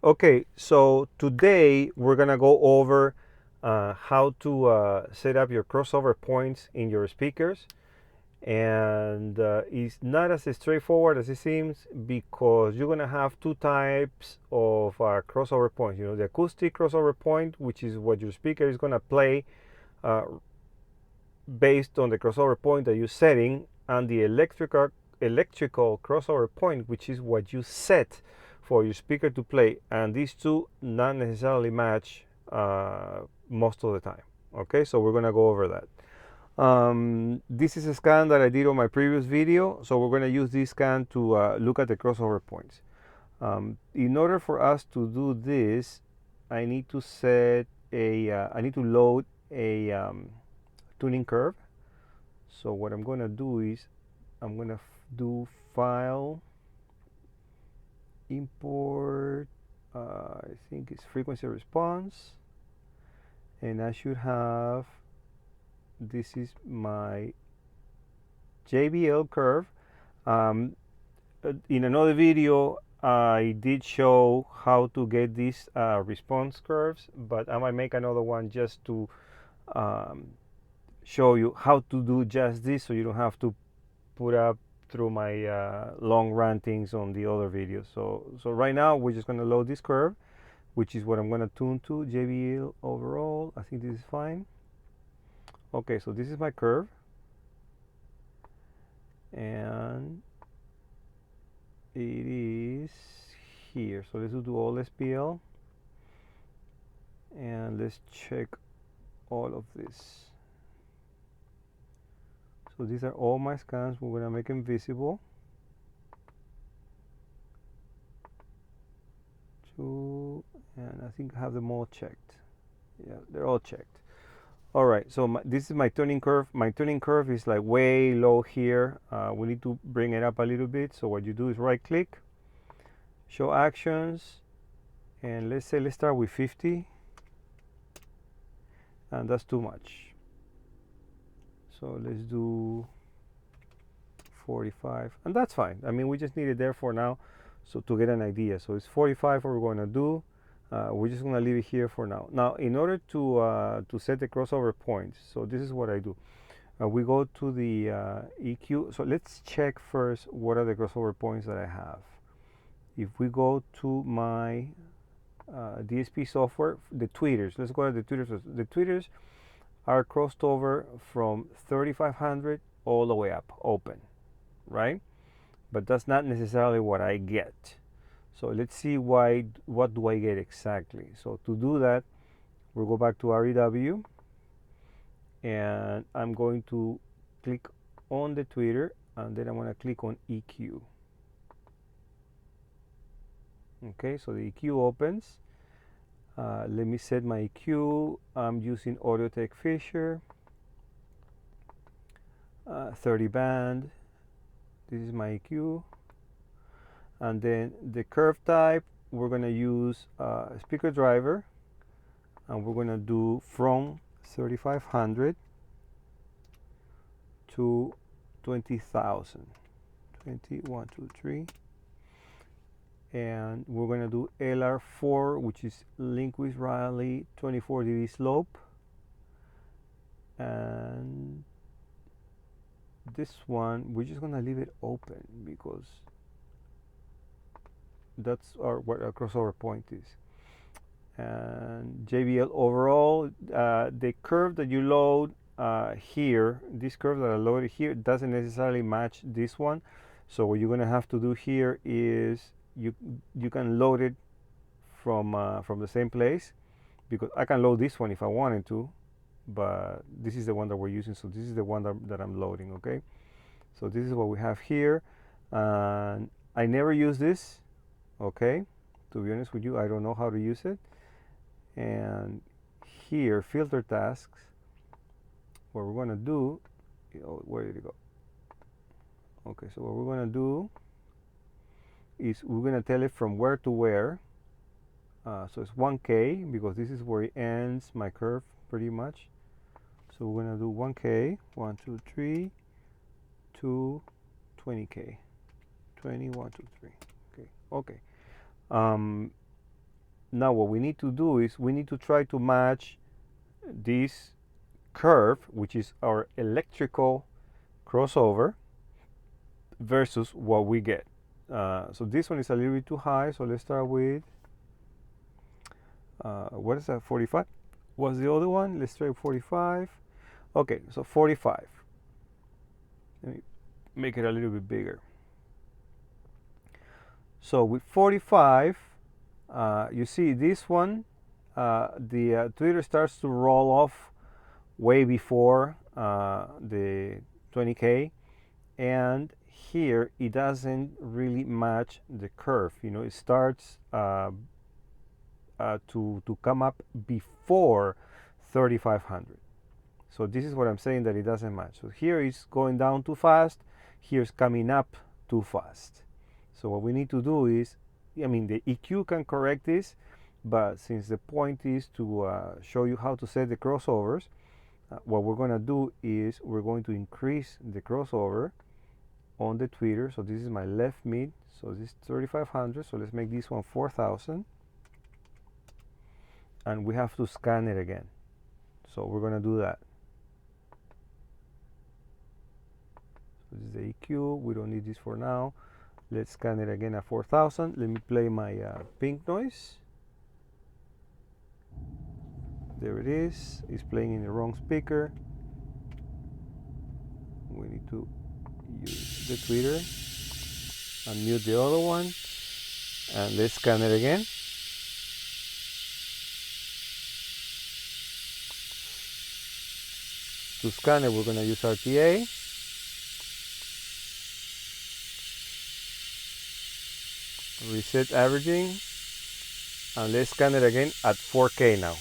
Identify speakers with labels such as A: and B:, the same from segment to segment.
A: Okay, so today we're gonna go over how to set up your crossover points in your speakers, and it's not as straightforward as it seems because you're gonna have two types of crossover points. You know, the acoustic crossover point, which is what your speaker is gonna play uh, based on the crossover point that you're setting, and the electrical crossover point, which is what you set for your speaker to play. And these two not necessarily match most of the time. Okay, so we're gonna go over that. This is a scan that I did on my previous video, so we're gonna use this scan to look at the crossover points. In order for us to do this, I need to set I need to load a tuning curve. So what I'm going to do is I'm going to do file, import, I think it's frequency response, and I should have, this is my JBL curve. In another video I did show how to get these response curves, but I might make another one just to show you how to do just this, so you don't have to put up through my long rantings on the other videos. So right now we're just going to load this curve, which is what I'm going to tune to, JBL overall. I think this is fine. Okay, so this is my curve, and it is here. So let's do all SPL, and let's check all of this. So these are all my scans. We're gonna make them visible. And I think I have them all checked. Yeah, they're all checked. All right, so this is my tuning curve. My tuning curve is like way low here. We need to bring it up a little bit. So what you do is right click, show actions, and let's start with 50. And that's too much. So let's do 45, and that's fine. I mean, we just need it there for now, so to get an idea. So it's 45 what we're going to do. We're just going to leave it here for now. Now, in order to set the crossover points, so this is what I do. We go to the EQ. So let's check first what are the crossover points that I have. If we go to my DSP software, the tweeters, let's go to the tweeters. The tweeters are crossed over from 3500 all the way up, open, right? But that's not necessarily what I get. So let's see what do I get exactly. So to do that, we'll go back to REW, and I'm going to click on the tweeter, and then I'm going to click on EQ. Okay, so the EQ opens. Let me set my EQ. I'm using Audio-Tech Fisher, 30 band. This is my EQ. And then the curve type, we're going to use speaker driver, and we're going to do from 3500 to 20,000. 1, 2, 3. And we're going to do LR4, which is Linquist Riley 24 dB slope. And this one, we're just going to leave it open because that's what our crossover point is. And JBL overall, the curve that you load here, this curve that I loaded here, doesn't necessarily match this one. So what you're going to have to do here is you can load it from the same place, because I can load this one if I wanted to, but this is the one that we're using, so this is the one that I'm loading. Okay, so this is what we have here, and I never use this. Okay, to be honest with you, I don't know how to use it. And here, filter tasks, what we're going to do, where did it go? Okay, so what we're going to do is we're going to tell it from where to where. So it's 1K, because this is where it ends my curve pretty much. So we're going to do 1K, 1, 2, 3, to 20K, 20, 1, 2, 3. Okay. Now what we need to do is we need to try to match this curve, which is our electrical crossover, versus what we get. So this one is a little bit too high, so let's start with what is that, 45? What's the other one? Let's try 45. Okay, so 45. Let me make it a little bit bigger. So with 45, you see this one, the tweeter starts to roll off way before the 20K, and here it doesn't really match the curve. You know, it starts to come up before 3500. So this is what I'm saying, that it doesn't match. So here it's going down too fast, here's coming up too fast. So what we need to do is, I mean, the EQ can correct this, but since the point is to show you how to set the crossovers, what we're going to do is we're going to increase the crossover on the tweeter. So this is my left mid, so this is 3500, so let's make this one 4000, and we have to scan it again. So we're going to do that. So this is the EQ, we don't need this for now. Let's scan it again at 4000. Let me play my pink noise. There it is. It's playing in the wrong speaker. We need to use the tweeter and mute the other one. And let's scan it again. To scan it, we're going to use RTA. Reset averaging, and let's scan it again at 4K now.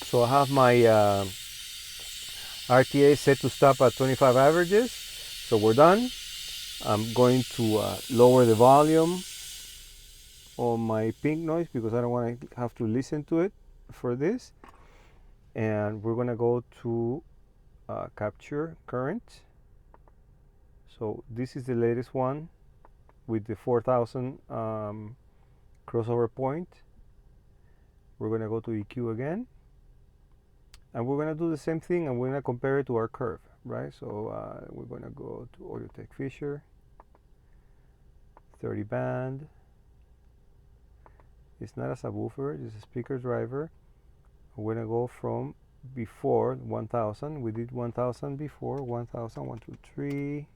A: So I have my RTA set to stop at 25 averages. So we're done. I'm going to lower the volume on my pink noise because I don't want to have to listen to it for this. And we're going to go to capture current. So this is the latest one with the 4000 crossover point. We're going to go to EQ again. And we're going to do the same thing, and we're going to compare it to our curve, right? So we're going to go to Audio Tech Fisher, 30 band. It's not a subwoofer, it's a speaker driver. We're going to go from before 1000. We did 1000 before, 1000, 1, 2, 3,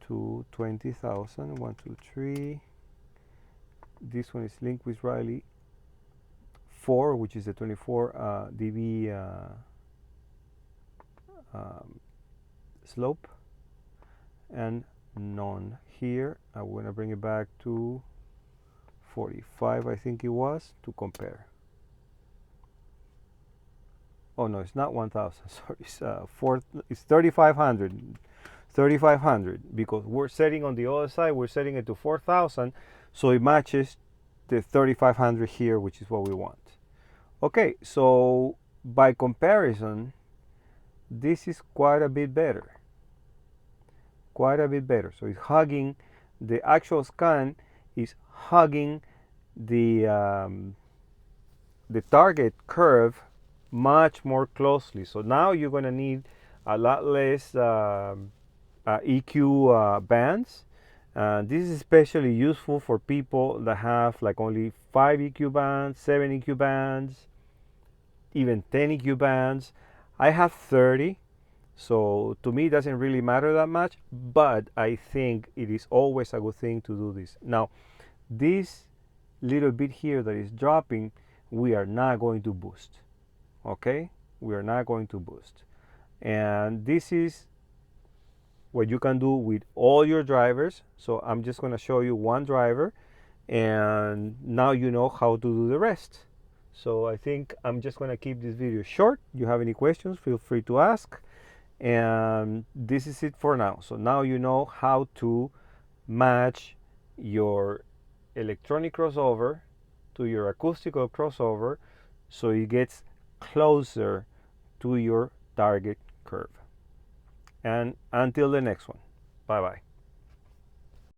A: to 20,000, 1, 2, 3. This one is linked with Riley 4, which is the 24 dB slope, and none here. I'm going to bring it back to 45, I think it was, to compare. Oh no, it's not 1000, sorry, it's 3500. 3500, because we're setting on the other side, we're setting it to 4000, so it matches the 3500 here, which is what we want. Okay, so by comparison, this is quite a bit better. Quite a bit better. So it's hugging, the actual scan is hugging the target curve much more closely. So now you're going to need a lot less EQ bands. This is especially useful for people that have like only 5 EQ bands, 7 EQ bands, even 10 EQ bands. I have 30, so to me it doesn't really matter that much, but I think it is always a good thing to do this. Now, this little bit here that is dropping, we are not going to boost, okay? We are not going to boost. And this is what you can do with all your drivers. So I'm just going to show you one driver, and now you know how to do the rest. So I think I'm just going to keep this video short. You have any questions, feel free to ask. And this is it for now. So now you know how to match your electronic crossover to your acoustical crossover so it gets closer to your target curve. And until the next one, bye bye.